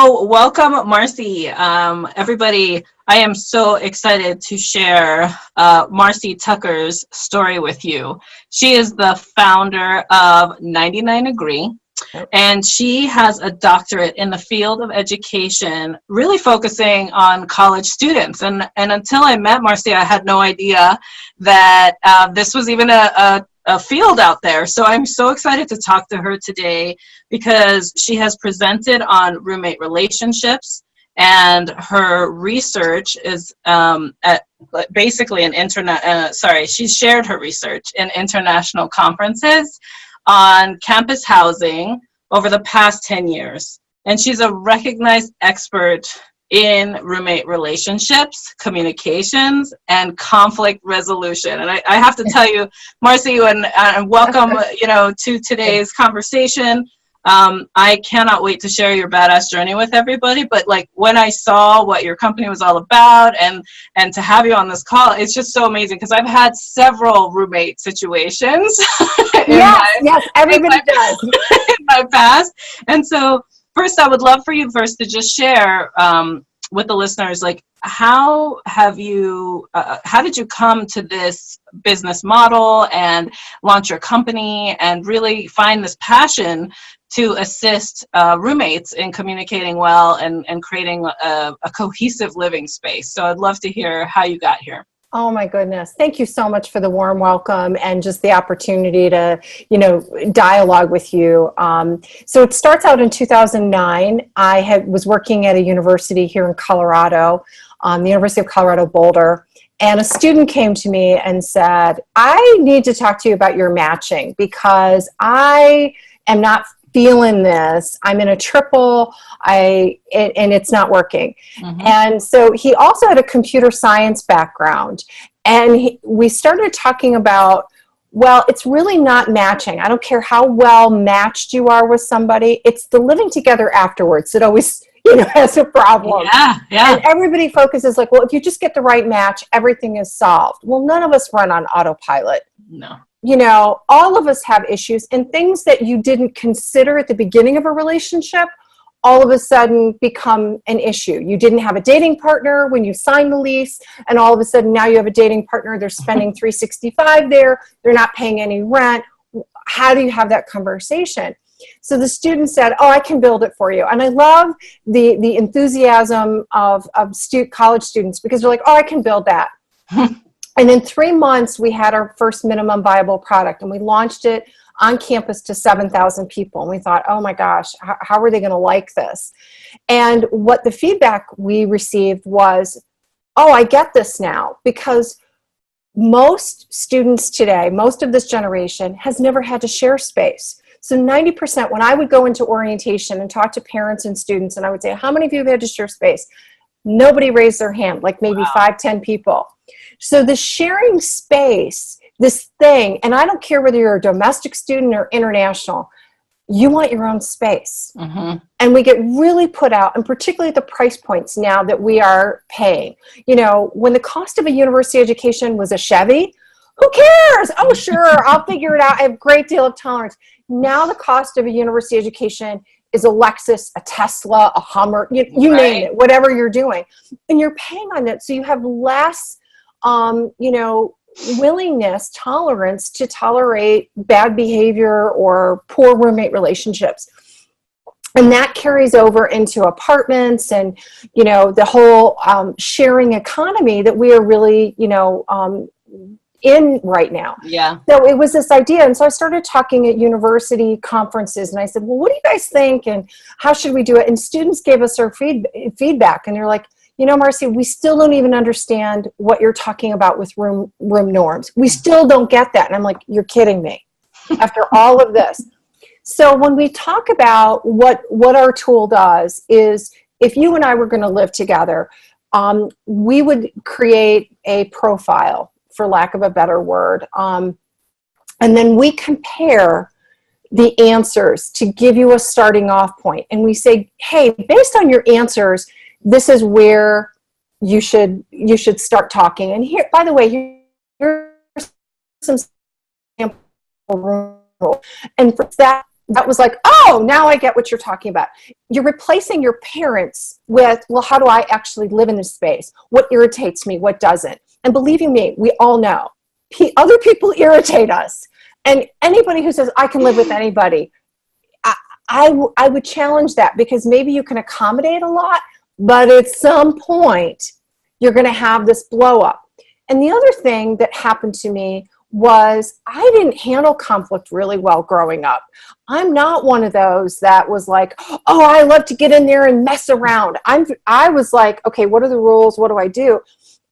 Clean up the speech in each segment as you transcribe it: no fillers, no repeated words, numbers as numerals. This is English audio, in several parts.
So welcome, Marcie. Everybody, I am so excited to share Marcie Tucker's story with you. She is the founder of 99Agree, and she has a doctorate in the field of education, really focusing on college students. And until I met Marcie, I had no idea that this was even a field out there. So I'm so excited to talk to her today because she has presented on roommate relationships, and her research is at basically an she's shared her research in international conferences on campus housing over the past 10 years. And she's a recognized expert in roommate relationships, communications, and conflict resolution. And I have to tell you, Marcie, and welcome, to today's conversation. I cannot wait to share your badass journey with everybody. But like when I saw what your company was all about and to have you on this call, it's just so amazing because I've had several roommate situations. Yes, everybody does. In my past. And so first, I would love for you first to just share with the listeners, like, how did you come to this business model and launch your company and really find this passion to assist roommates in communicating well and creating a cohesive living space? So I'd love to hear how you got here. Oh my goodness. Thank you so much for the warm welcome and just the opportunity to, dialogue with you. So it starts out in 2009. I was working at a university here in Colorado, the University of Colorado Boulder, and a student came to me and said, I need to talk to you about your matching because I am not feeling this. I'm in a triple, and it's not working. Mm-hmm. And so he also had a computer science background. And we started talking about, well, it's really not matching. I don't care how well matched you are with somebody. It's the living together afterwards that always, has a problem. Yeah. And everybody focuses like, well, if you just get the right match, everything is solved. Well, none of us run on autopilot. No. All of us have issues, and things that you didn't consider at the beginning of a relationship all of a sudden become an issue. You didn't have a dating partner when you signed the lease, and all of a sudden now you have a dating partner. They're spending $365 there. They're not paying any rent. How do you have that conversation? So the student said, I can build it for you. And I love the enthusiasm of college students because they're like, I can build that. And in 3 months, we had our first minimum viable product, and we launched it on campus to 7,000 people. And we thought, oh my gosh, how are they going to like this? And what the feedback we received was, I get this now, because most students today, most of this generation has never had to share space. So 90%, when I would go into orientation and talk to parents and students, and I would say, how many of you have had to share space? Nobody raised their hand, like maybe 5-10 people. So the sharing space, this thing, and I don't care whether you're a domestic student or international, you want your own space. Mm-hmm. And we get really put out, and particularly at the price points now that we are paying. When the cost of a university education was a Chevy, who cares? Oh, sure, I'll figure it out. I have a great deal of tolerance. Now the cost of a university education is a Lexus, a Tesla, a Hummer, you name it, whatever you're doing. And you're paying on that. So you have less, willingness, tolerance to tolerate bad behavior or poor roommate relationships. And that carries over into apartments and, the whole sharing economy that we are really, in right now. Yeah. So it was this idea. And so I started talking at university conferences, and I said, well, what do you guys think? And how should we do it? And students gave us their feedback. And they're like, Marcie, we still don't even understand what you're talking about with room norms. We still don't get that. And I'm like, you're kidding me after all of this. So when we talk about what our tool does is, if you and I were going to live together, we would create a profile, for lack of a better word. And then we compare the answers to give you a starting off point. And we say, hey, based on your answers, this is where you should start talking. And here, by the way, here's some sample rules. And for that, that was like, oh, now I get what you're talking about. You're replacing your parents with, well, how do I actually live in this space? What irritates me? What doesn't? And believing me, we all know other people irritate us. And anybody who says, I can live with anybody, I would challenge that, because maybe you can accommodate a lot, but at some point you're going to have this blow up. And the other thing that happened to me was I didn't handle conflict really well growing up. I'm not one of those that was like, oh, I love to get in there and mess around. I was like, okay, what are the rules? What do I do?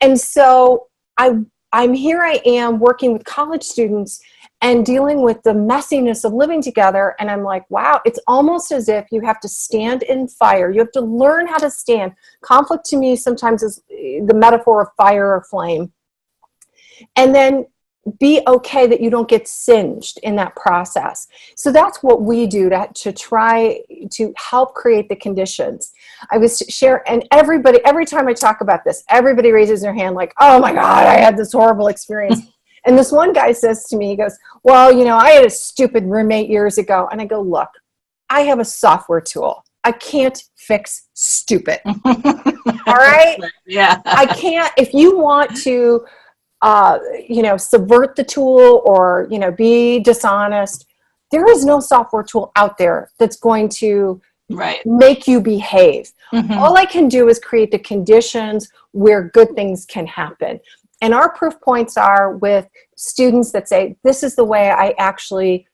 And so here I am working with college students and dealing with the messiness of living together. And I'm like, wow, it's almost as if you have to stand in fire. You have to learn how to stand. Conflict to me sometimes is the metaphor of fire or flame. And then be okay that you don't get singed in that process. So that's what we do to try to help create the conditions. I was share, and every time I talk about this, everybody raises their hand like, oh my God, I had this horrible experience. And this one guy says to me, he goes, well, I had a stupid roommate years ago. And I go, look, I have a software tool. I can't fix stupid. All right? Yeah. I can't, if you want to, subvert the tool or, be dishonest, there is no software tool out there that's going to make you behave. Mm-hmm. All I can do is create the conditions where good things can happen. And our proof points are with students that say, this is the way I actually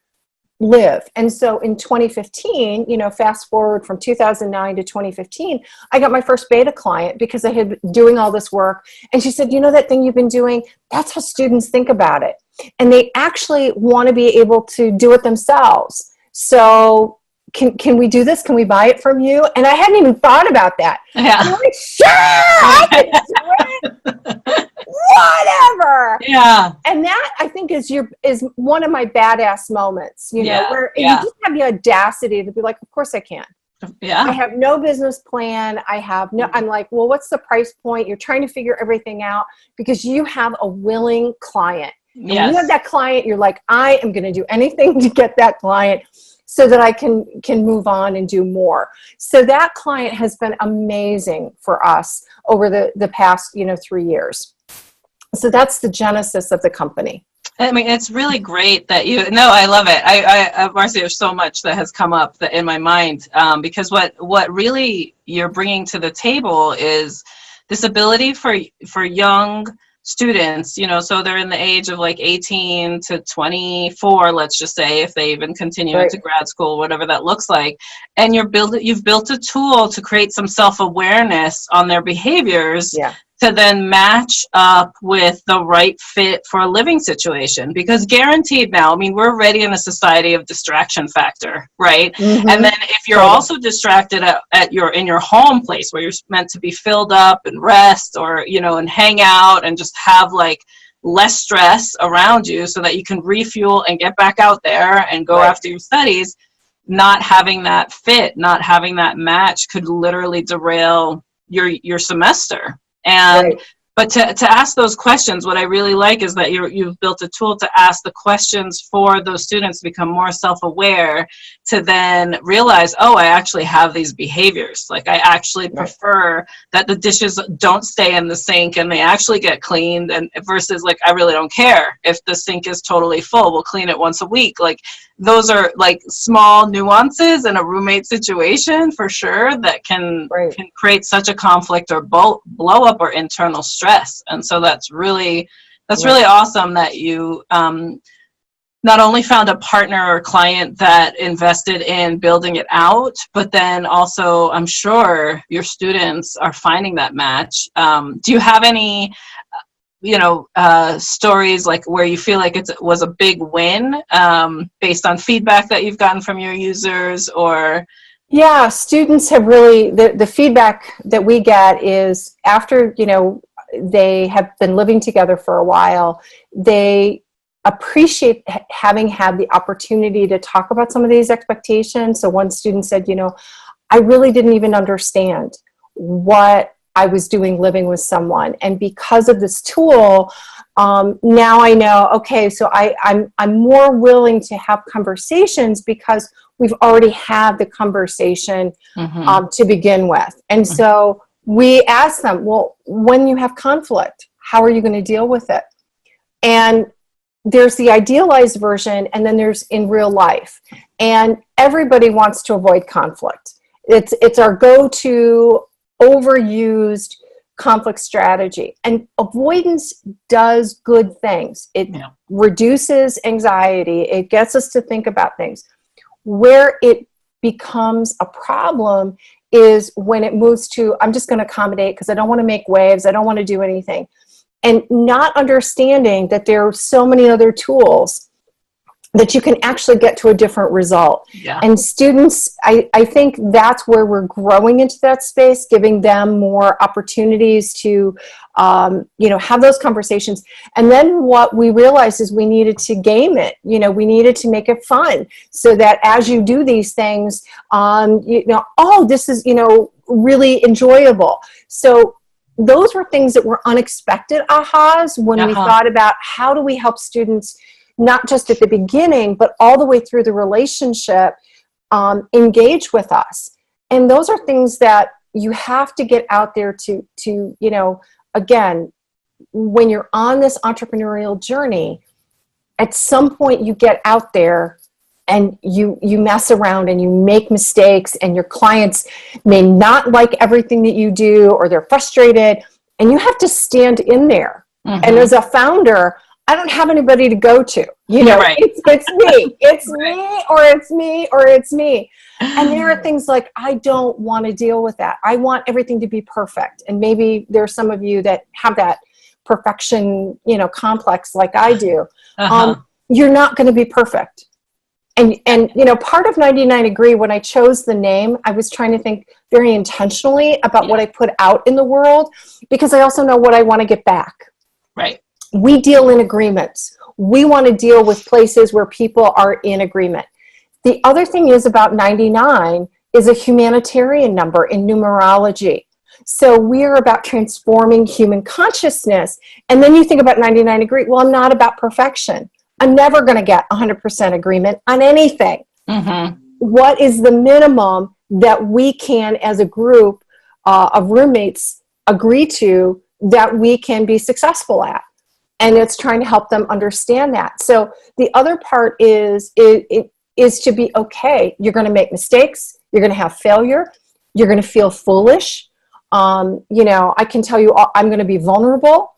live. And so in 2015, fast forward from 2009 to 2015, I got my first beta client because I had been doing all this work. And she said, that thing you've been doing, that's how students think about it. And they actually want to be able to do it themselves. So can we do this? Can we buy it from you? And I hadn't even thought about that. Yeah. I'm like, sure, I can do it. Whatever. Yeah. And that, I think, is one of my badass moments, where you just have the audacity to be like, of course I can. Yeah. I have no business plan. I'm like, well, what's the price point? You're trying to figure everything out because you have a willing client. And when you have that client, you're like, I am going to do anything to get that client so that I can move on and do more. So that client has been amazing for us over the past, 3 years. So that's the genesis of the company. I mean, it's really great that I love it. Marcie, there's so much that has come up in my mind, because what really you're bringing to the table is this ability for young students, so they're in the age of like 18 to 24, let's just say, if they even continue into grad school, whatever that looks like. And you've built a tool to create some self-awareness on their behaviors. Yeah. To then match up with the right fit for a living situation. Because guaranteed now, I mean, we're already in a society of distraction factor, right? Mm-hmm. And then if you're also distracted in your home place where you're meant to be filled up and rest or, and hang out and just have like less stress around you so that you can refuel and get back out there and go after your studies, not having that fit, not having that match could literally derail your semester. And but to ask those questions, what I really like is that you've built a tool to ask the questions for those students to become more self-aware, to then realize, oh, I actually have these behaviors. Like I actually prefer that the dishes don't stay in the sink and they actually get cleaned, and versus like, I really don't care if the sink is totally full, we'll clean it once a week. Like those are like small nuances in a roommate situation for sure that can create such a conflict or blow up or internal stress. And so that's really awesome that you not only found a partner or client that invested in building it out, but then also I'm sure your students are finding that match. Do you have any stories like where you feel like it was a big win based on feedback that you've gotten from your users? Or yeah, students have really, the feedback that we get is after they have been living together for a while, they appreciate having had the opportunity to talk about some of these expectations. So one student said, I really didn't even understand what I was doing living with someone. And because of this tool, now I know, okay, so I'm more willing to have conversations because we've already had the conversation Mm-hmm. to begin with. And Mm-hmm. so we ask them, well, when you have conflict, how are you going to deal with it? And there's the idealized version, and then there's in real life. And everybody wants to avoid conflict. It's our go-to overused conflict strategy. And avoidance does good things. It reduces anxiety. It gets us to think about things. Where it becomes a problem is when it moves to, I'm just going to accommodate because I don't want to make waves. I don't want to do anything. And not understanding that there are so many other tools that you can actually get to a different result. Yeah. And students, I think that's where we're growing into that space, giving them more opportunities to, have those conversations. And then what we realized is we needed to game it. We needed to make it fun so that as you do these things, this is, really enjoyable. So those were things that were unexpected ahas when we thought about how do we help students, not just at the beginning, but all the way through the relationship, engage with us. And those are things that you have to get out there to again, when you're on this entrepreneurial journey, at some point you get out there and you mess around and you make mistakes, and your clients may not like everything that you do, or they're frustrated, and you have to stand in there. Mm-hmm. And as a founder, I don't have anybody to go to. Right. It's me. It's me, or it's me, or it's me. And there are things like, I don't want to deal with that. I want everything to be perfect. And maybe there's some of you that have that perfection, complex like I do. You're not going to be perfect. And part of 99Agree, when I chose the name, I was trying to think very intentionally about what I put out in the world, because I also know what I want to get back. Right. We deal in agreements. We want to deal with places where people are in agreement. The other thing is about 99 is a humanitarian number in numerology. So we're about transforming human consciousness. And then you think about 99Agree. Well, I'm not about perfection. I'm never going to get 100% agreement on anything. Mm-hmm. What is the minimum that we can, as a group of roommates, agree to that we can be successful at? And it's trying to help them understand that. So the other part is to be okay. You're going to make mistakes. You're going to have failure. You're going to feel foolish. I can tell you, I'm going to be vulnerable.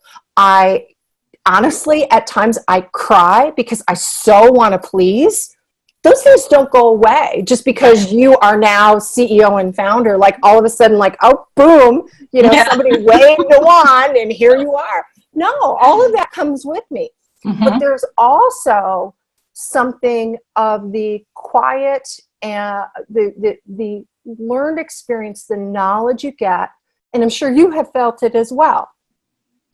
Honestly, at times I cry because I so want to please. Those things don't go away just because you are now CEO and founder. Like all of a sudden, like, oh, boom, somebody waved the wand and here you are. No, all of that comes with me. Mm-hmm. But there's also something of the quiet and the learned experience, the knowledge you get, and I'm sure you have felt it as well.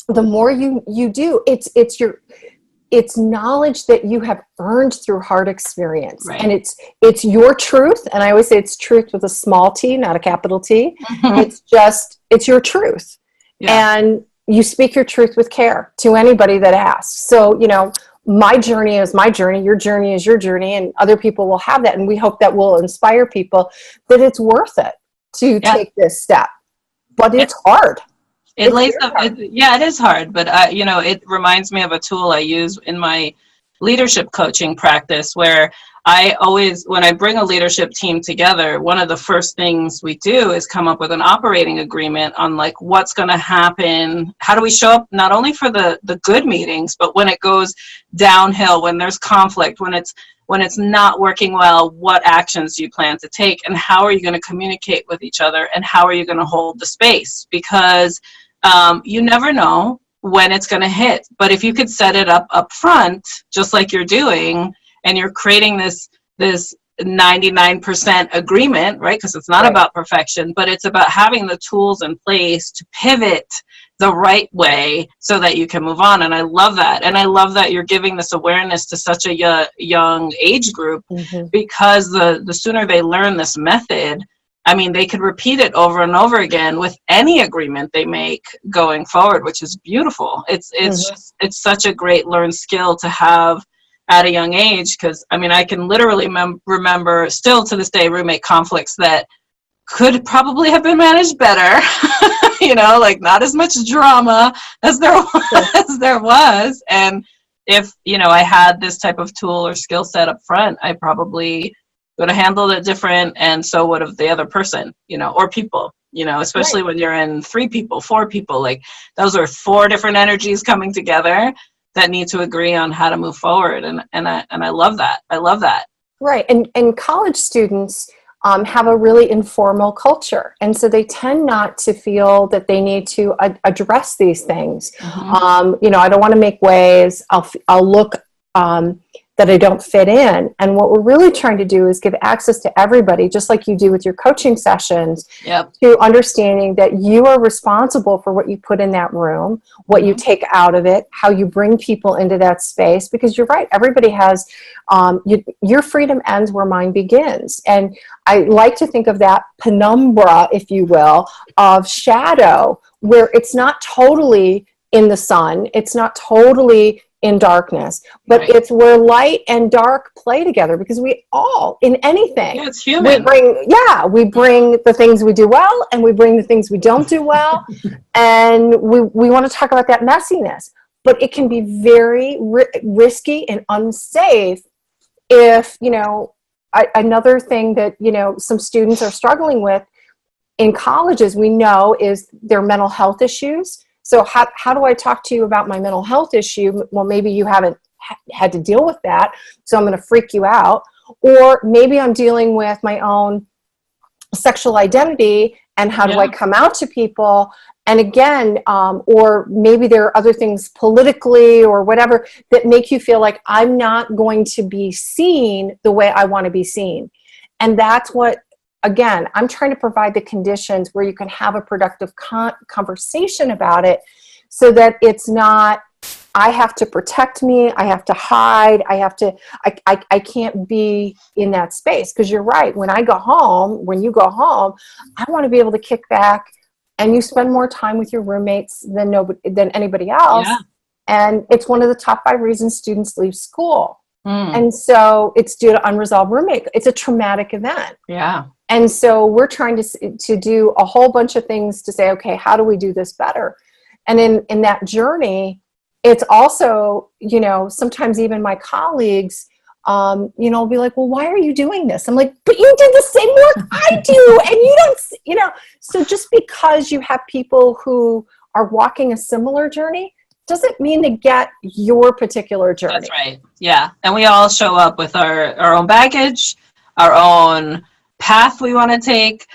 The more you do, it's knowledge that you have earned through hard experience. Right. And it's your truth. And I always say it's truth with a small t, not a capital T. Mm-hmm. It's your truth. Yeah. And you speak your truth with care to anybody that asks. So, my journey is my journey. Your journey is your journey. And other people will have that. And we hope that will inspire people that it's worth it to take this step. But it's hard. It is hard, but it reminds me of a tool I use in my leadership coaching practice, where I always, when I bring a leadership team together, one of the first things we do is come up with an operating agreement on like what's going to happen. How do we show up not only for the good meetings, but when it goes downhill, when there's conflict, when it's not working well, what actions do you plan to take, and how are you going to communicate with each other, and how are you going to hold the space? Because you never know when it's going to hit. But if you could set it up front, just like you're doing, and you're creating this 99% agreement, right? Because it's not about perfection, but it's about having the tools in place to pivot the right way so that you can move on. And I love that. And I love that you're giving this awareness to such a young age group, mm-hmm. because the sooner they learn this method, they could repeat it over and over again with any agreement they make going forward, which is beautiful. It's mm-hmm. It's such a great learned skill to have at a young age, because I mean, I can literally remember still to this day roommate conflicts that could probably have been managed better. You know, like not as much drama as there was, as there was. And if, you know, I had this type of tool or skill set up front, I probably would have handled it different, and so would have the other person, you know, or people, you know, especially when you're in 3 people, 4 people, like those are 4 different energies coming together that need to agree on how to move forward. And I love that. I love that. Right. And college students have a really informal culture. And so they tend not to feel that they need to address these things. You know, I don't want to make waves. I'll look that I don't fit in. And what we're really trying to do is give access to everybody, just like you do with your coaching sessions, to understanding that you are responsible for what you put in that room, what you take out of it, how you bring people into that space, because you're right, everybody has, your freedom ends where mine begins. And I like to think of that penumbra, if you will, of shadow, where it's not totally in the sun, it's not totally in darkness, but it's where light and dark play together, because we all, in anything, it's human. we bring the things we do well, and we bring the things we don't do well. And we want to talk about that messiness, but it can be very risky and unsafe if, you know, another thing that, you know, some students are struggling with in colleges, we know, is their mental health issues. So how do I talk to you about my mental health issue? Well, maybe you haven't had to deal with that, so I'm going to freak you out. Or maybe I'm dealing with my own sexual identity, and how do I come out to people? And again, or maybe there are other things politically or whatever that make you feel like I'm not going to be seen the way I want to be seen. And that's what, again, I'm trying to provide the conditions where you can have a productive conversation about it, so that it's not, I have to protect me, I have to hide, I can't be in that space. Because you're right, when you go home, I want to be able to kick back, and you spend more time with your roommates than anybody else. Yeah. And it's one of the top 5 reasons students leave school. And so it's due to unresolved roommate. It's a traumatic event. Yeah. And so we're trying to do a whole bunch of things to say, okay, how do we do this better? And in that journey, it's also, you know, sometimes even my colleagues, you know, will be like, well, why are you doing this? I'm like, but you did the same work I do. And you don't, you know, so just because you have people who are walking a similar journey doesn't mean to get your particular journey. That's right. Yeah. And we all show up with our own baggage, our own path we want to take,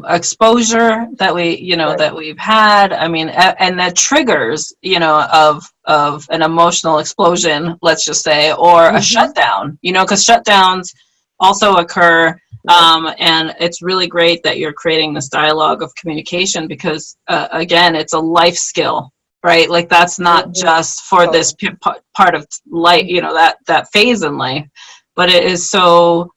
exposure that we, you know, that we've had. I mean, and the triggers, you know, of an emotional explosion, let's just say, or a shutdown, you know, because shutdowns also occur. And it's really great that you're creating this dialogue of communication, because again, it's a life skill. Right? Like that's not just for this part of life, you know, that phase in life, but it is so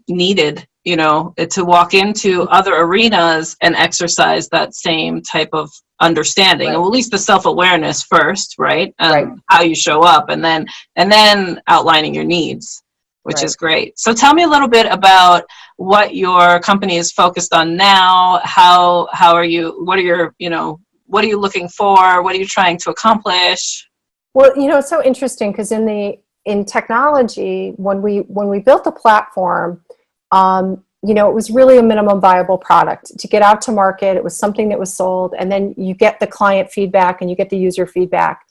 needed, you know, to walk into other arenas and exercise that same type of understanding, or at least the self-awareness first, right? How you show up, and then outlining your needs, which is great. So tell me a little bit about what your company is focused on now. How are you, what are your, you know, what are you looking for? What are you trying to accomplish? Well, you know, it's so interesting, because in technology, when we built the platform, you know, it was really a minimum viable product to get out to market. It was something that was sold, and then you get the client feedback and you get the user feedback.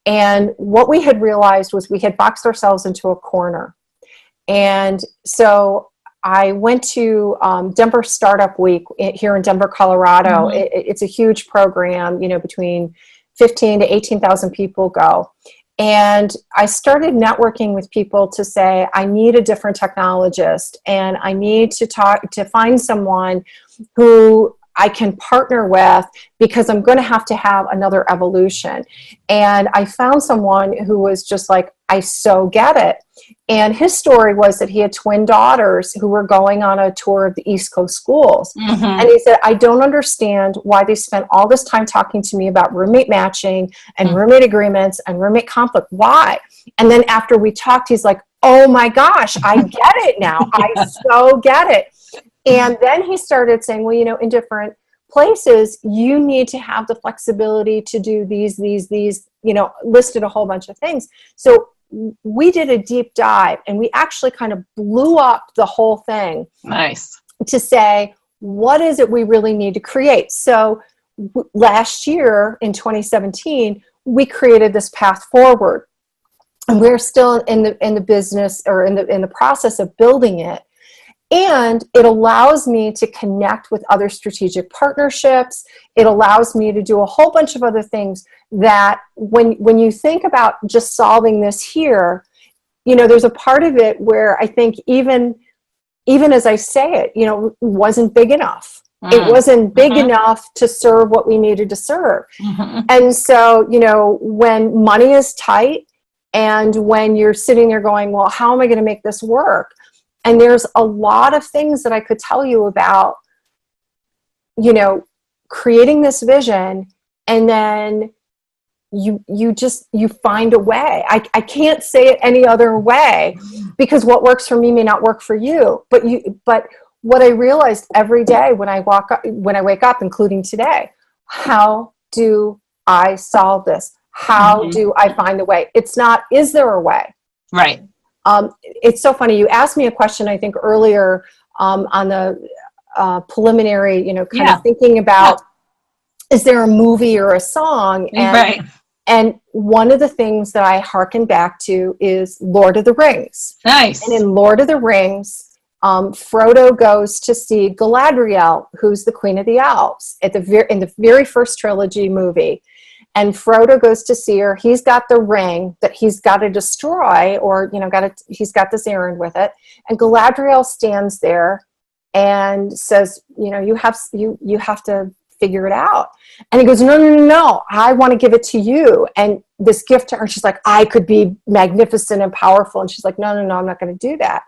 And what we had realized was we had boxed ourselves into a corner. And so I went to Denver Startup Week here in Denver, Colorado. It's a huge program, you know, between 15 to 18,000 people go. And I started networking with people to say, I need a different technologist, and I need to find someone who I can partner with, because I'm going to have another evolution. And I found someone who was just like, I so get it. And his story was that he had twin daughters who were going on a tour of the East Coast schools. And he said, I don't understand why they spent all this time talking to me about roommate matching and roommate agreements and roommate conflict. Why? And then after we talked, he's like, oh my gosh, I get it now. I so get it. And then he started saying, well, in different places, you need to have the flexibility to do these, listed a whole bunch of things. So we did a deep dive, and we actually kind of blew up the whole thing. Nice. To say, what is it we really need to create? So last year in 2017, we created this path forward, and we're still in the business, or in the process of building it. And it allows me to connect with other strategic partnerships. It allows me to do a whole bunch of other things that when you think about just solving this here, there's a part of it where I think even as I say it, wasn't big enough. It wasn't big enough to serve what we needed to serve. And so, when money is tight, and when you're sitting there going, well, how am I going to make this work? And there's a lot of things that I could tell you about, creating this vision, and then you find a way. I can't say it any other way, because what works for me may not work for you. But what I realized every day when I wake up, including today, how do I solve this? How do I find a way? It's not, is there a way? Right. It's so funny. You asked me a question, I think, earlier on the preliminary, kind of thinking about, is there a movie or a song? And one of the things that I hearken back to is Lord of the Rings. Nice. And in Lord of the Rings, Frodo goes to see Galadriel, who's the Queen of the Elves, in the very first trilogy movie. And Frodo goes to see her. He's got the ring that he's got to destroy, or he's got this errand with it. And Galadriel stands there and says, you have to figure it out. And he goes, no, I want to give it to you. And this gift to her, she's like, I could be magnificent and powerful. And she's like, no, I'm not going to do that.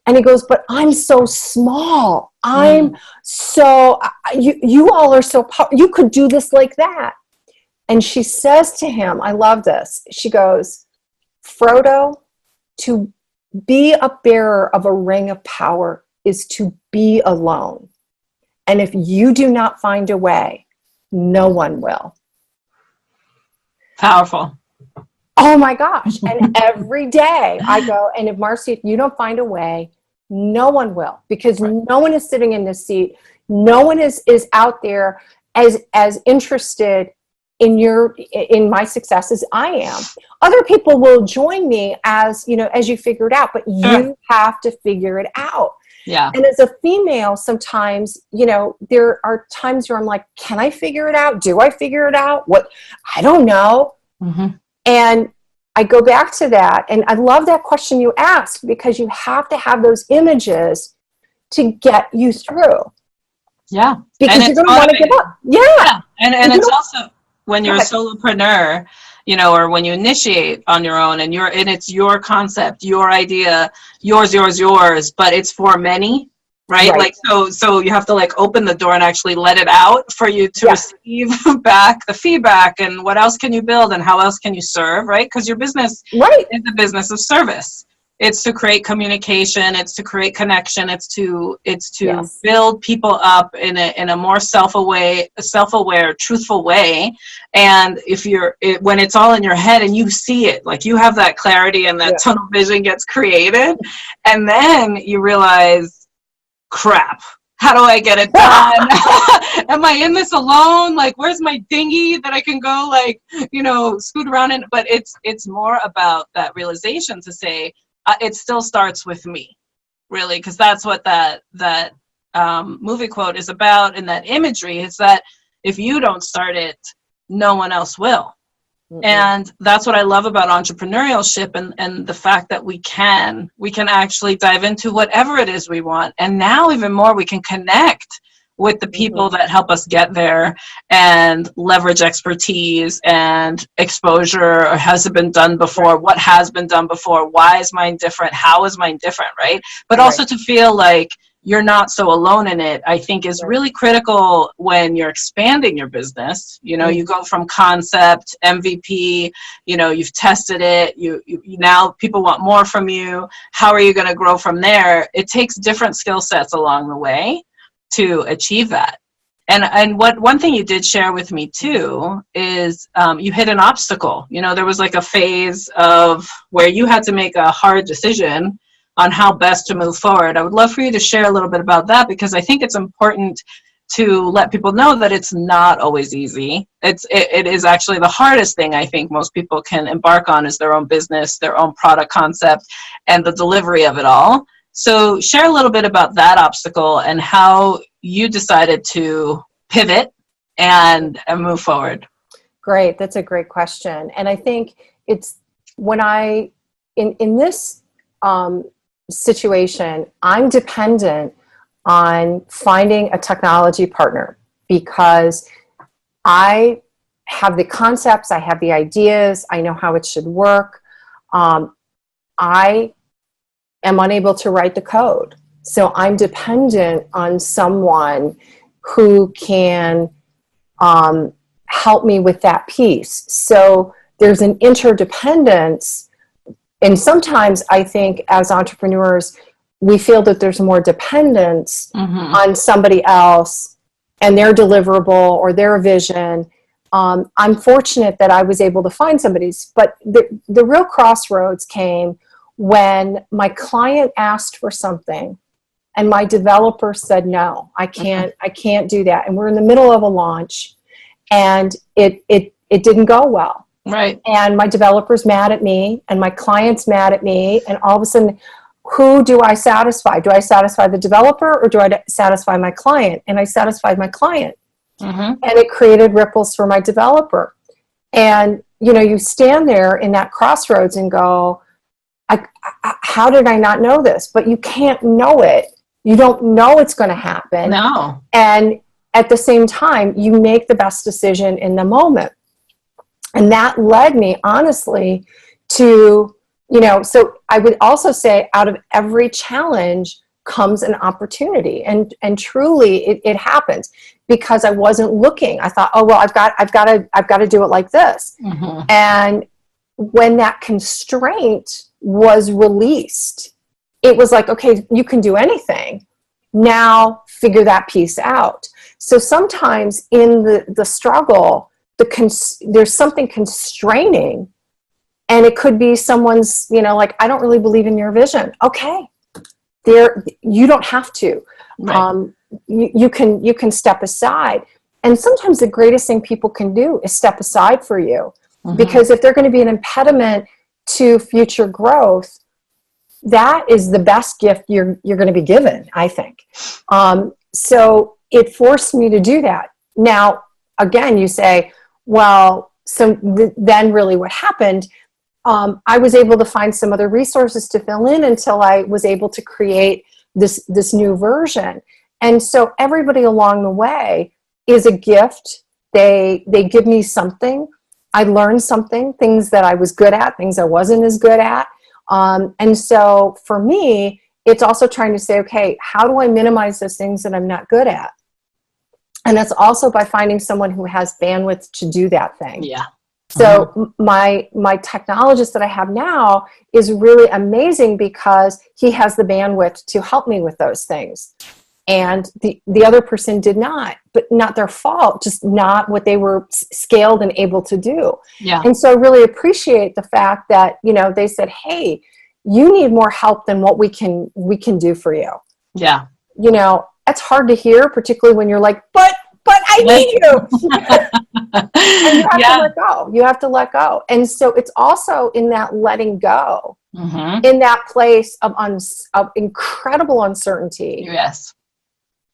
And he goes, but I'm so small. I'm so, you all are so powerful. You could do this like that. And she says to him, I love this. She goes, Frodo, to be a bearer of a ring of power is to be alone. And if you do not find a way, no one will. Powerful. Oh my gosh. And every day I go, and if Marcie, if you don't find a way, no one will, because no one is sitting in this seat. No one is out there as interested in my success as I am. Other people will join me as you figure it out, but you have to figure it out. Yeah. And as a female, sometimes, there are times where I'm like, can I figure it out? Do I figure it out? What? I don't know. And I go back to that. And I love that question you asked, because you have to have those images to get you through. Yeah. Because you're going to want to give up. Yeah. And it's also, when you're a solopreneur, or when you initiate on your own, and it's your concept, your idea, yours, but it's for many, right? Like, so you have to open the door and actually let it out for you to receive back the feedback, and what else can you build, and how else can you serve, right? Because your business is a business of service. It's to create communication. It's to create connection. It's to build people up in a more self-aware, truthful way. And when it's all in your head and you see it, you have that clarity and that tunnel vision gets created, and then you realize, crap, how do I get it done? Am I in this alone? Where's my dinghy that I can go scoot around in? But it's more about that realization to say, it still starts with me, really, because that's what that movie quote is about, and that imagery is that if you don't start it, no one else will. And that's what I love about entrepreneurship, and the fact that we can actually dive into whatever it is we want. And now even more, we can connect with the people that help us get there, and leverage expertise and exposure. Or has it been done before? What has been done before? Why is mine different? How is mine different? Right. But also to feel like you're not so alone in it, I think is really critical when you're expanding your business. You know, you go from concept, MVP, you know, you've tested it, you now people want more from you. How are you going to grow from there? It takes different skill sets along the way to achieve that. And one thing you did share with me too is you hit an obstacle. You know, there was like a phase of where you had to make a hard decision on how best to move forward. I would love for you to share a little bit about that, because I think it's important to let people know that it's not always easy. It is actually the hardest thing I think most people can embark on, is their own business, their own product concept, and the delivery of it all. So share a little bit about that obstacle and how you decided to pivot and move forward. Great. That's a great question. And I think it's when in this situation, I'm dependent on finding a technology partner, because I have the concepts, I have the ideas, I know how it should work. I am unable to write the code. So I'm dependent on someone who can help me with that piece. So there's an interdependence. And sometimes I think as entrepreneurs, we feel that there's more dependence on somebody else and their deliverable or their vision. I'm fortunate that I was able to find somebody's, but the real crossroads came when my client asked for something and my developer said, no, I can't do that. And we're in the middle of a launch and it didn't go well. Right. And my developer's mad at me and my client's mad at me. And all of a sudden, who do I satisfy? Do I satisfy the developer or do I satisfy my client? And I satisfied my client. And it created ripples for my developer. And, you know, you stand there in that crossroads and go, how did I not know this? But you can't know it. You don't know it's going to happen. No. And at the same time, you make the best decision in the moment. And that led me, honestly, to, you know, so I would also say out of every challenge comes an opportunity. And truly it happens, because I wasn't looking. I thought, oh, well, I've got to do it like this. And when that constraint was released, it was like, okay, you can do anything. Now figure that piece out. So sometimes in the struggle, there's something constraining, and it could be someone's, you know, like, I don't really believe in your vision. Okay. You don't have to. Right. You can step aside. And sometimes the greatest thing people can do is step aside for you. Because if they're going to be an impediment to future growth, that is the best gift you're going to be given, I think. So it forced me to do that. Now, again, you say, well, so then really what happened? I was able to find some other resources to fill in until I was able to create this new version. And so everybody along the way is a gift. They give me something. I learned something, things that I was good at, things I wasn't as good at. And so for me, it's also trying to say, okay, how do I minimize those things that I'm not good at? And that's also by finding someone who has bandwidth to do that thing. Yeah. So my technologist that I have now is really amazing, because he has the bandwidth to help me with those things. And the other person did not, but not their fault, just not what they were scaled and able to do. Yeah. And so I really appreciate the fact that, you know, they said, hey, you need more help than what we can do for you. Yeah. You know, that's hard to hear, particularly when you're like, but I need you. And you have to let go. You have to let go. And so it's also in that letting go, in that place of incredible uncertainty. Yes.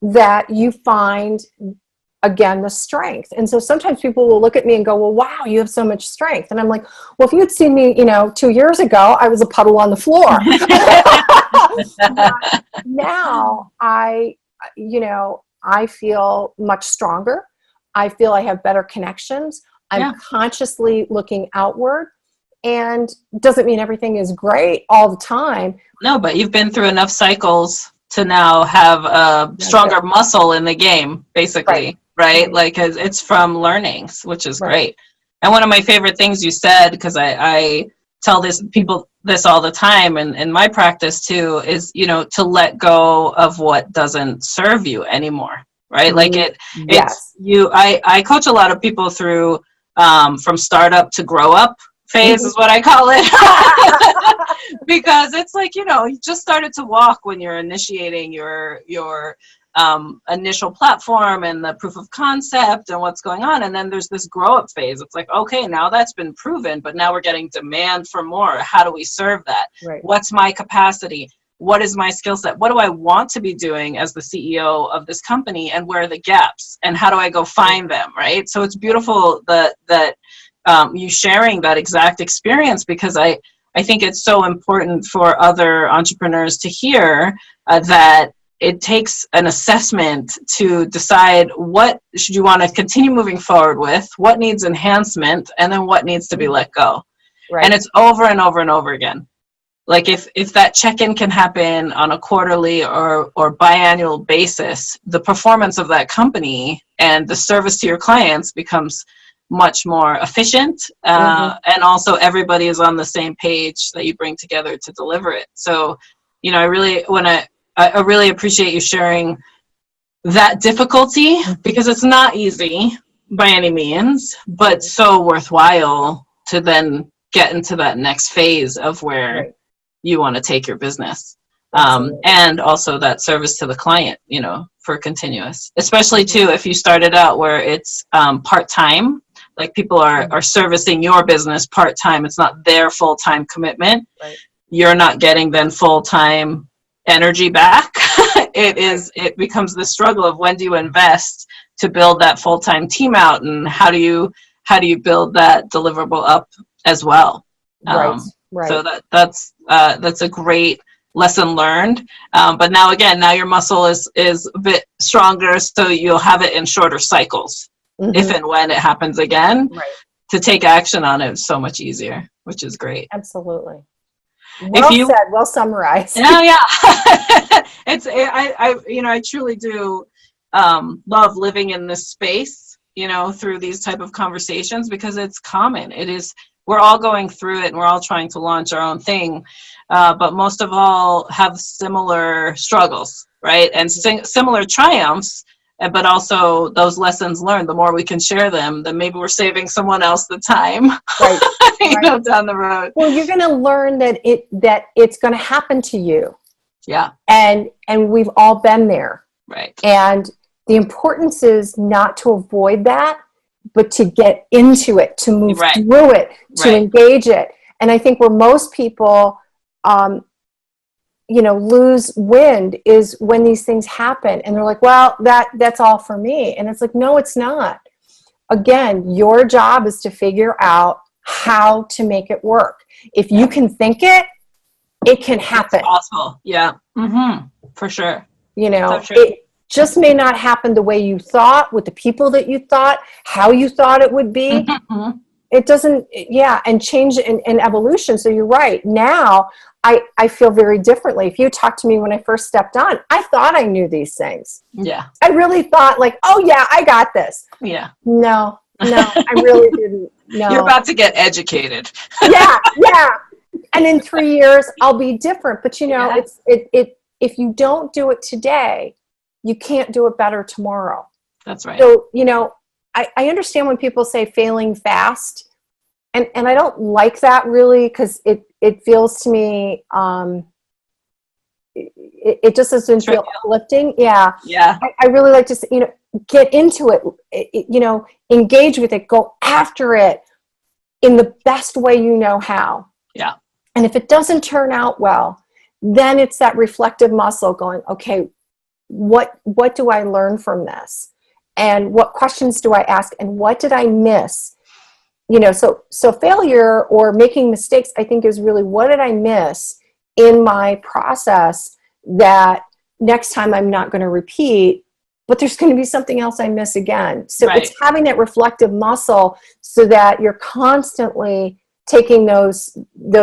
That you find, again, the strength. And so sometimes people will look at me and go, well, wow, you have so much strength. And I'm like, well, if you had seen me, 2 years ago, I was a puddle on the floor. Now I feel much stronger. I feel I have better connections. I'm consciously looking outward, and doesn't mean everything is great all the time. No, but you've been through enough cycles to now have a stronger muscle in the game, basically, right? Like it's from learnings, which is great. And one of my favorite things you said, because I tell people this all the time, and in my practice too, is, you know, to let go of what doesn't serve you anymore, right? Like I coach a lot of people through from startup to grow up phase is what I call it. Because it's like, you know, you just started to walk when you're initiating your initial platform and the proof of concept and what's going on. And then there's this grow up phase. It's like, okay, now that's been proven, but now we're getting demand for more. How do we serve that? Right. What's my capacity? What is my skill set? What do I want to be doing as the CEO of this company? And where are the gaps? And how do I go find them? Right. So it's beautiful that you sharing that exact experience, because I think it's so important for other entrepreneurs to hear that it takes an assessment to decide what should you want to continue moving forward with, what needs enhancement, and then what needs to be let go. Right. And it's over and over and over again. Like if that check-in can happen on a quarterly or biannual basis, the performance of that company and the service to your clients becomes much more efficient, and also everybody is on the same page that you bring together to deliver it. So, you know, I really appreciate you sharing that difficulty, because it's not easy by any means, but so worthwhile to then get into that next phase of where you want to take your business. And also that service to the client, you know, for continuous, especially too, if you started out where it's part-time, like people are servicing your business part-time. It's not their full-time commitment. Right. You're not getting then full-time energy back. It becomes the struggle of when do you invest to build that full-time team out, and how do you build that deliverable up as well. Right. So that's a great lesson learned. But now your muscle is a bit stronger, so you'll have it in shorter cycles. If and when it happens again, to take action on it is so much easier, which is great. Absolutely. Well said. Well summarized. Yeah. I truly do love living in this space, you know, through these type of conversations, because it's common. It is. We're all going through it, and we're all trying to launch our own thing, but most of all have similar struggles, right? And similar triumphs. But also those lessons learned, the more we can share them, then maybe we're saving someone else the time, you know, down the road. Well, you're going to learn that it's going to happen to you. Yeah. And we've all been there. Right. And the importance is not to avoid that, but to get into it, to move through it, to engage it. And I think where most people, you know, lose wind is when these things happen and they're like, well, that's all for me. And it's like, no, it's not. Again, your job is to figure out how to make it work. If you can think it can happen. It's possible. Yeah. For sure. You know, it just may not happen the way you thought, with the people that you thought, how you thought it would be. It doesn't, and change and evolution. So you're right. Now, I feel very differently. If you talked to me when I first stepped on, I thought I knew these things. Yeah. I really thought like, oh yeah, I got this. Yeah. No, I really didn't. No. You're about to get educated. Yeah. And in 3 years, I'll be different. But you know, if you don't do it today, you can't do it better tomorrow. That's right. So, you know, I understand when people say failing fast, and I don't like that really, because it feels to me, it just doesn't feel uplifting. Yeah. I really like to say, you know, get into it, you know, engage with it, go after it in the best way you know how. Yeah. And if it doesn't turn out well, then it's that reflective muscle going, okay, what do I learn from this? And what questions do I ask? And what did I miss? You know, so failure or making mistakes, I think, is really, what did I miss in my process that next time I'm not going to repeat, but there's going to be something else I miss again. So it's having that reflective muscle so that you're constantly taking those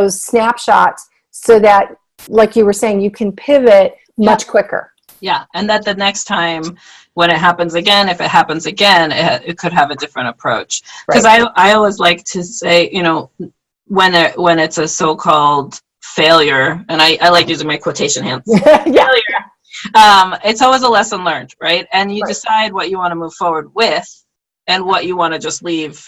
snapshots so that, like you were saying, you can pivot much quicker. Yeah, and that the next time when it happens again, if it happens again, it could have a different approach. Because I always like to say, you know, when it's a so-called failure, and I like using my quotation hands, failure, it's always a lesson learned, right? And you decide what you want to move forward with and what you want to just leave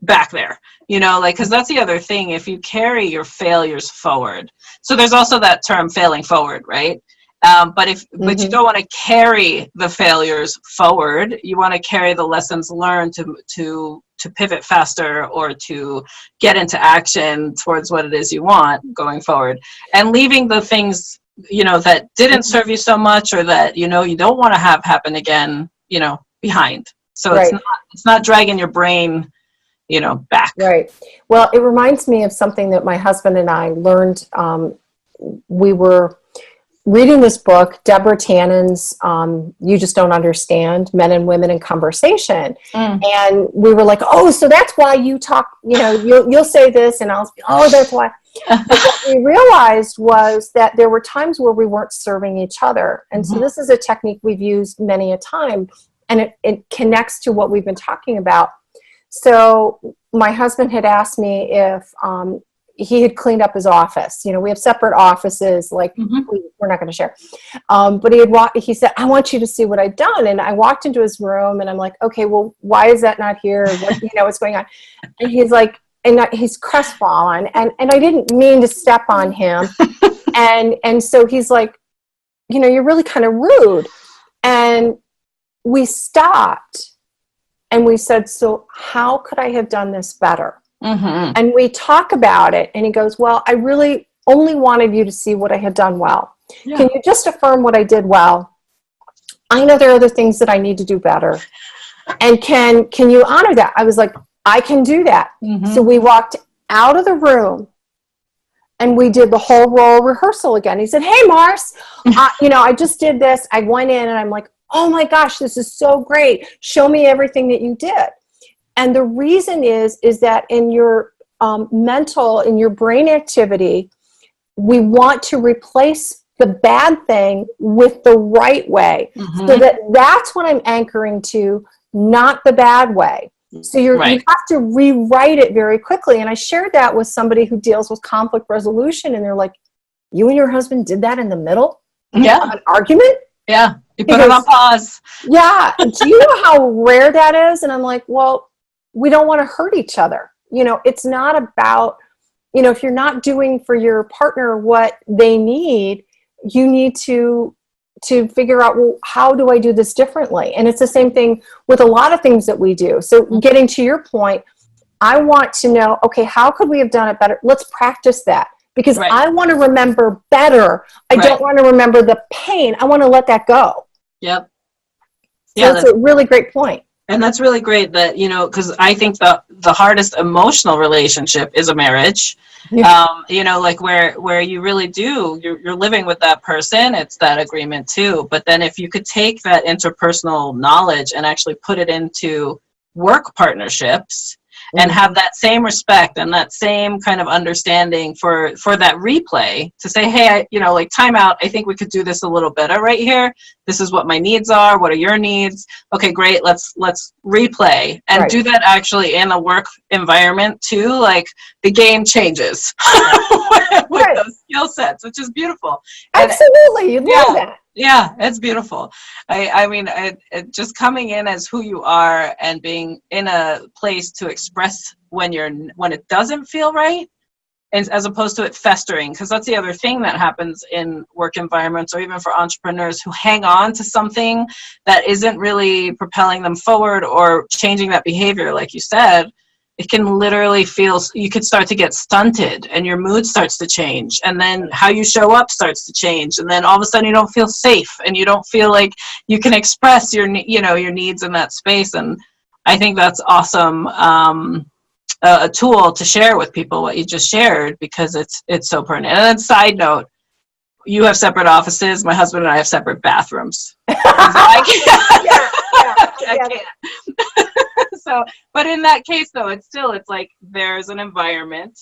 back there, you know, like, because that's the other thing, if you carry your failures forward. So there's also that term failing forward, right? But you don't want to carry the failures forward. You want to carry the lessons learned to pivot faster or to get into action towards what it is you want going forward, and leaving the things, you know, that didn't serve you so much or that, you know, you don't want to have happen again, you know, behind. So it's not dragging your brain, you know, back. Right. Well, it reminds me of something that my husband and I learned. We were reading this book, Deborah Tannen's You Just Don't Understand, Men and Women in Conversation. And we were like, oh, so that's why you talk, you know, you'll say this and I'll say, oh, that's why. But what we realized was that there were times where we weren't serving each other. And so this is a technique we've used many a time, and it connects to what we've been talking about. So my husband had asked me if he had cleaned up his office. You know, we have separate offices, like we're not going to share. But he said, I want you to see what I've done. And I walked into his room and I'm like, okay, well, why is that not here? What, you know, what's going on? And he's like, and he's crestfallen. And I didn't mean to step on him. And so he's like, you know, you're really kind of rude. And we stopped and we said, so how could I have done this better? And we talk about it, and he goes, well, I really only wanted you to see what I had done well. Yeah. Can you just affirm what I did well? I know there are other things that I need to do better. And can you honor that? I was like, I can do that. So we walked out of the room and we did the whole role rehearsal again. He said, hey, Marce, you know, I just did this. I went in and I'm like, oh my gosh, this is so great. Show me everything that you did. And the reason is that in your in your brain activity, we want to replace the bad thing with the right way. So that's what I'm anchoring to, not the bad way. So you have to rewrite it very quickly. And I shared that with somebody who deals with conflict resolution, and they're like, you and your husband did that in the middle of an argument? Yeah, you put it on pause. Yeah. Do you know how rare that is? And I'm like, well, we don't want to hurt each other. You know, it's not about, you know, if you're not doing for your partner what they need, you need to figure out, well, how do I do this differently? And it's the same thing with a lot of things that we do. So getting to your point, I want to know, okay, how could we have done it better? Let's practice that, because I want to remember better. I don't want to remember the pain. I want to let that go. Yep. So that's a really great point. And that's really great that, you know, because I think the hardest emotional relationship is a marriage. Yeah. You know, like where you really do, you're living with that person. It's that agreement too. But then if you could take that interpersonal knowledge and actually put it into work partnerships and have that same respect and that same kind of understanding for that replay, to say, hey, you know, like, time out, I think we could do this a little better right here. This is what my needs are. What are your needs? Okay, great. Let's replay and do that actually in a work environment too. Like, the game changes with those skill sets, which is beautiful. Absolutely. You love that. Yeah, it's beautiful. I mean, just coming in as who you are and being in a place to express when it doesn't feel right, as opposed to it festering. Because that's the other thing that happens in work environments, or even for entrepreneurs who hang on to something that isn't really propelling them forward or changing that behavior, like you said. It can literally feel, you could start to get stunted and your mood starts to change, and then how you show up starts to change, and then all of a sudden you don't feel safe and you don't feel like you can express your needs in that space. And I think that's awesome, a tool to share with people, what you just shared, because it's so pertinent. And then, side note, you have separate offices. My husband and I have separate bathrooms. I can't. So, but in that case though, it's like there's an environment.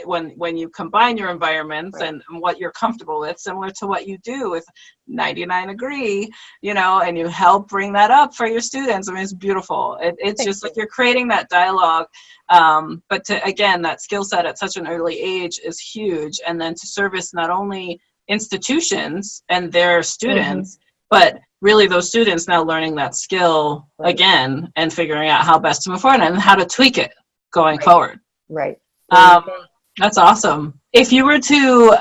When you combine your environments Right. and what you're comfortable with, similar to what you do with 99Agree, and you help bring that up for your students. I mean, it's beautiful. It's Thank just you. like you're creating that dialogue. But again, that skill set at such an early age is huge. And then to service not only institutions and their students, but really those students now learning that skill again and figuring out how best to move forward and how to tweak it going forward. Right. That's awesome. If you were to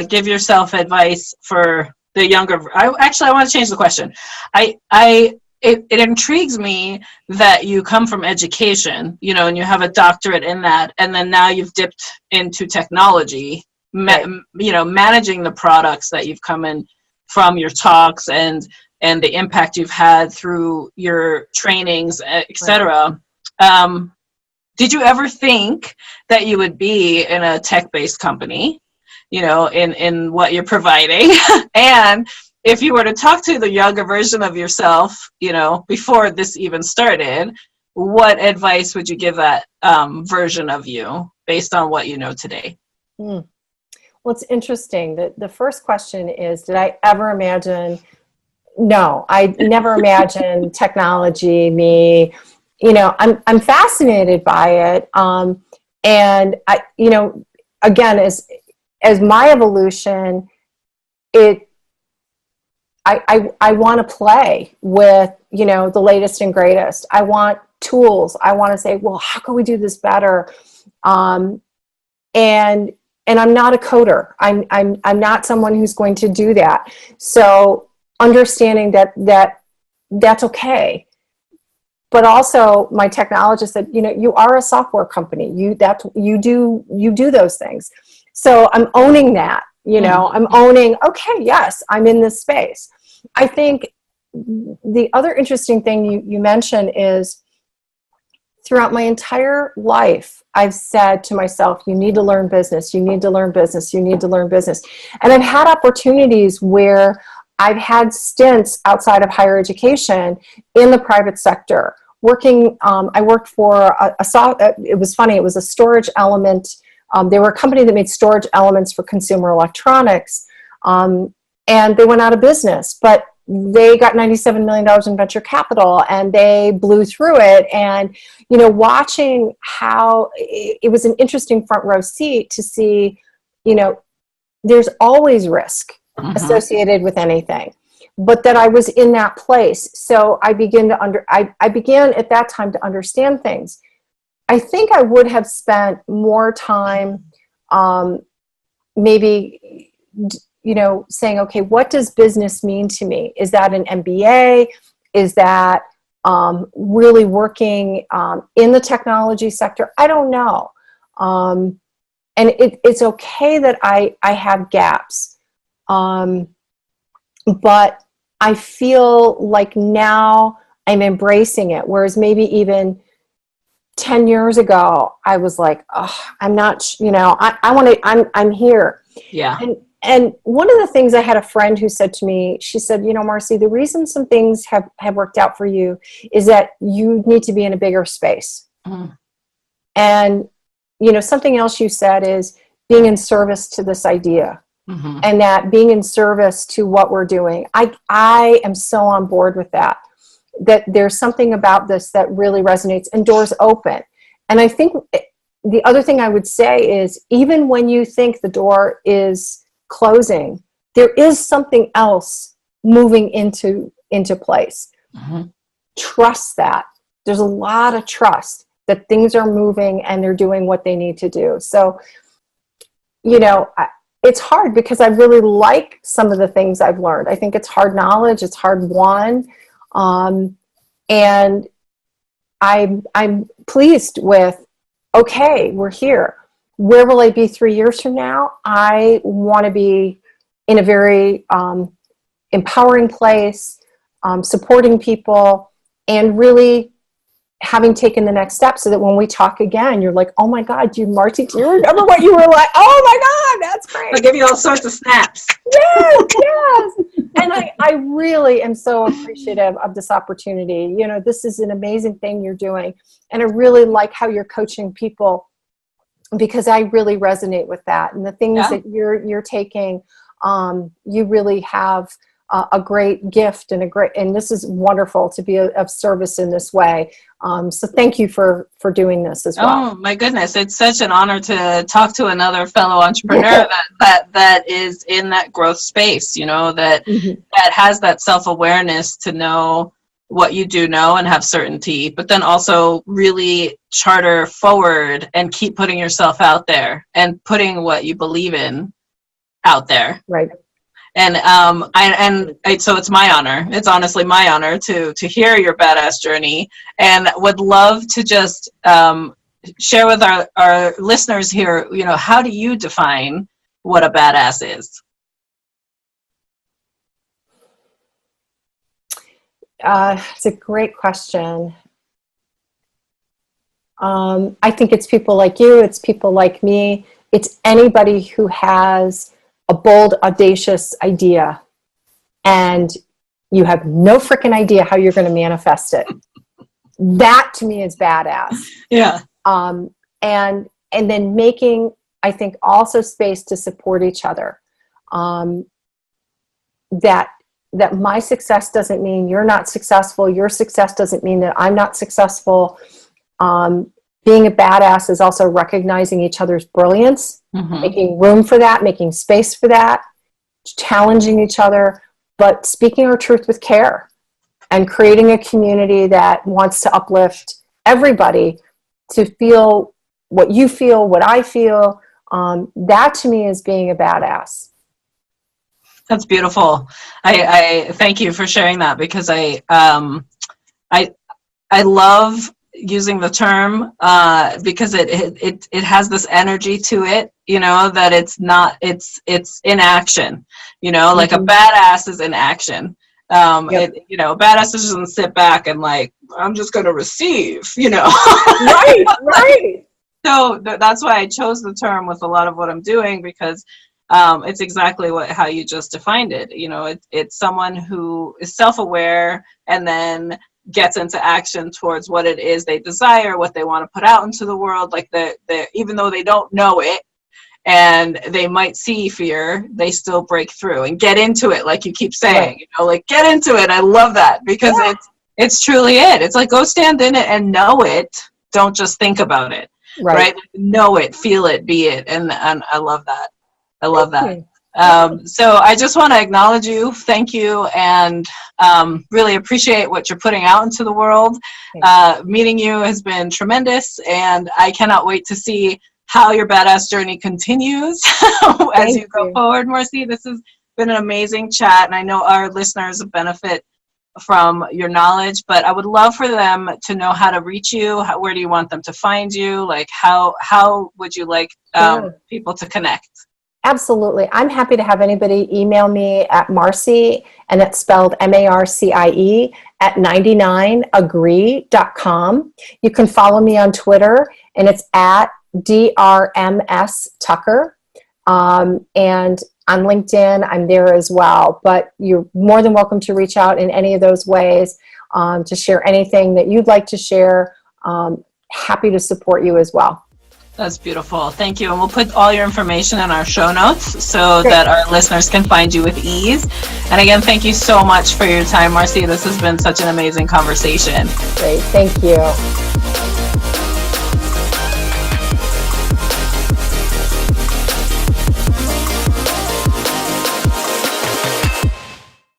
give yourself advice for the younger, I want to change the question. It intrigues me that you come from education, and you have a doctorate in that, and then now you've dipped into technology, managing the products that you've come in from your talks and the impact you've had through your trainings, etc. Did you ever think that you would be in a tech-based company, in what you're providing? And if you were to talk to the younger version of yourself, before this even started, what advice would you give that version of you based on what you know today? Well, it's interesting that the first question is, did I ever imagine? No, I never imagined technology, me, I'm fascinated by it. And I, again, as my evolution, I want to play with, the latest and greatest. I want tools. I want to say, well, how can we do this better? And I'm not a coder. I'm not someone who's going to do that. So understanding that's okay. But also my technologist said, you are a software company. You do those things. So I'm owning that, I'm owning, okay, yes, I'm in this space. I think the other interesting thing you mentioned is throughout my entire life, I've said to myself, you need to learn business, you need to learn business, you need to learn business. And I've had opportunities where I've had stints outside of higher education in the private sector. I worked for it was funny, it was a storage element. They were a company that made storage elements for consumer electronics. And they went out of business, but they got $97 million in venture capital and they blew through it. And, watching how it was an interesting front row seat to see, there's always risk associated with anything, but that I was in that place. So I began at that time to understand things. I think I would have spent more time, maybe, saying, okay, what does business mean to me? Is that an MBA? Is that really working in the technology sector? I don't know. And it's okay that I have gaps. But I feel like now I'm embracing it. Whereas maybe even 10 years ago, I was like, oh, I'm not, I'm here. Yeah. And one of the things, I had a friend who said to me, she said, Marcie, the reason some things have worked out for you is that you need to be in a bigger space. And, something else you said is being in service to this idea. And that being in service to what we're doing. I am so on board with that there's something about this that really resonates and doors open. And I think the other thing I would say is, even when you think the door is closing, there is something else moving into place. Trust that. There's a lot of trust that things are moving and they're doing what they need to do. So, it's hard because I really like some of the things I've learned. I think it's hard knowledge. It's hard won. And I'm pleased with, okay, we're here. Where will I be 3 years from now? I want to be in a very empowering place, supporting people, and really having taken the next step so that when we talk again, you're like, oh my God, Marcie, do you remember what you were like? Oh my God, that's great. I'll give you all sorts of snaps. Yes, yes. And I really am so appreciative of this opportunity. You know, this is an amazing thing you're doing. And I really like how you're coaching people, because I really resonate with that. And the things that you're taking, you really have a great gift and this is wonderful to be of service in this way. So thank you for doing this as well. Oh my goodness. It's such an honor to talk to another fellow entrepreneur that is in that growth space, you know, that has that self-awareness to know what you do know and have certainty, but then also really charter forward and keep putting yourself out there and putting what you believe in out there. Right. And so it's my honor. It's honestly my honor to hear your badass journey, and would love to just share with our listeners here, you know, how do you define what a badass is? It's a great question. I think it's people like you, it's people like me, it's anybody who has a bold, audacious idea and you have no freaking idea how you're going to manifest it. That to me is badass. Yeah. And then making, I think, also space to support each other. That my success doesn't mean you're not successful. Your success doesn't mean that I'm not successful. Being a badass is also recognizing each other's brilliance, making room for that, making space for that, challenging each other, but speaking our truth with care and creating a community that wants to uplift everybody to feel what you feel, what I feel. That to me is being a badass. That's beautiful. I thank you for sharing that, because I love using the term because it has this energy to it, you know, that it's in action, you know, like a badass is in action. You know, badass doesn't sit back and like, I'm just going to receive, you know. Right. So that's why I chose the term with a lot of what I'm doing, because it's exactly how you just defined it. You know, it's someone who is self-aware and then gets into action towards what it is they desire, what they want to put out into the world. Like even though they don't know it and they might see fear, they still break through and get into it. Like you keep saying, you know, like get into it. I love that, because it's truly it. It's like, go stand in it and know it. Don't just think about it. Right? Know it, feel it, be it. And I love that. I love that. So I just want to acknowledge you. Thank you. And really appreciate what you're putting out into the world. Meeting you has been tremendous. And I cannot wait to see how your badass journey continues as you go forward, Marcie. This has been an amazing chat. And I know our listeners benefit from your knowledge, but I would love for them to know how to reach you. Where do you want them to find you? Like how would you like people to connect? Absolutely. I'm happy to have anybody email me at Marcie, and it's spelled MARCIE, at 99agree.com. You can follow me on Twitter, and it's at DRMS Tucker. And on LinkedIn, I'm there as well. But you're more than welcome to reach out in any of those ways to share anything that you'd like to share. Happy to support you as well. That's beautiful. Thank you. And we'll put all your information in our show notes so that our listeners can find you with ease. And again, thank you so much for your time, Marcie. This has been such an amazing conversation. Great. Thank you.